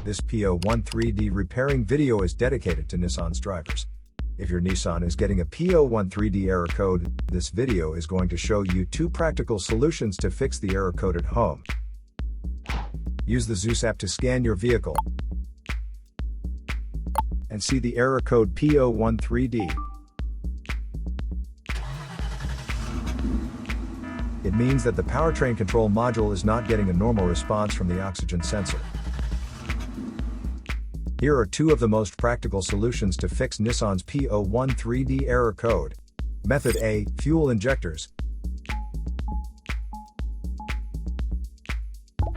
This P013D repairing video is dedicated to Nissan's drivers. If your Nissan is getting a P013D error code, this video is going to show you 2 practical solutions to fix the error code at home. Use the Zeus app to scan your vehicle and see the error code P013D. It means that the powertrain control module is not getting a normal response from the oxygen sensor. Here are 2 of the most practical solutions to fix Nissan's P013D error code. Method A, fuel injectors.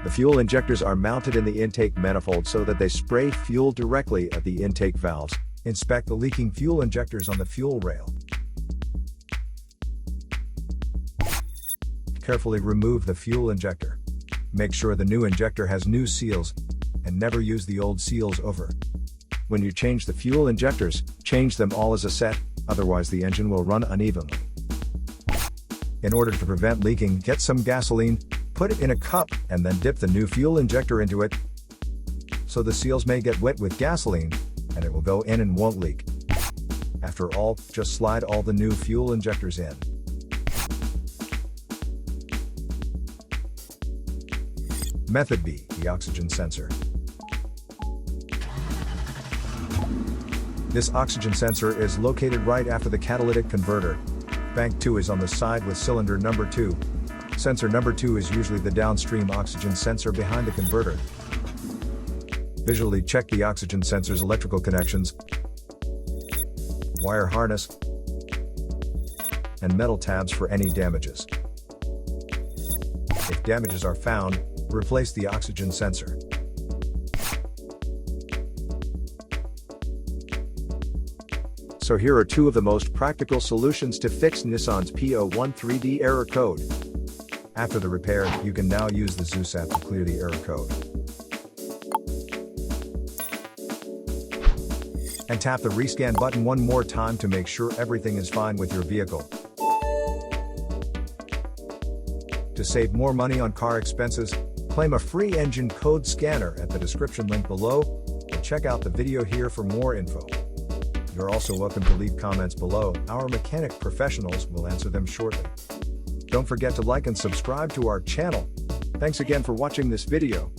The fuel injectors are mounted in the intake manifold so that they spray fuel directly at the intake valves. Inspect the leaking fuel injectors on the fuel rail. Carefully remove the fuel injector. Make sure the new injector has new seals, and never use the old seals over. When you change the fuel injectors, change them all as a set, otherwise the engine will run unevenly. In order to prevent leaking, get some gasoline, put it in a cup, and then dip the new fuel injector into it, so the seals may get wet with gasoline, and it will go in and won't leak. After all, just slide all the new fuel injectors in. Method B, the oxygen sensor. This oxygen sensor is located right after the catalytic converter. Bank 2 is on the side with cylinder number 2. Sensor number 2 is usually the downstream oxygen sensor behind the converter. Visually check the oxygen sensor's electrical connections, wire harness, and metal tabs for any damages. If damages are found, replace the oxygen sensor. So here are 2 of the most practical solutions to fix Nissan's P013D error code. After the repair, you can now use the Zeus app to clear the error code. And tap the rescan button one more time to make sure everything is fine with your vehicle. To save more money on car expenses, claim a free engine code scanner at the description link below, or check out the video here for more info. You're also welcome to leave comments below. Our mechanic professionals will answer them shortly. Don't forget to like and subscribe to our channel. Thanks again for watching this video.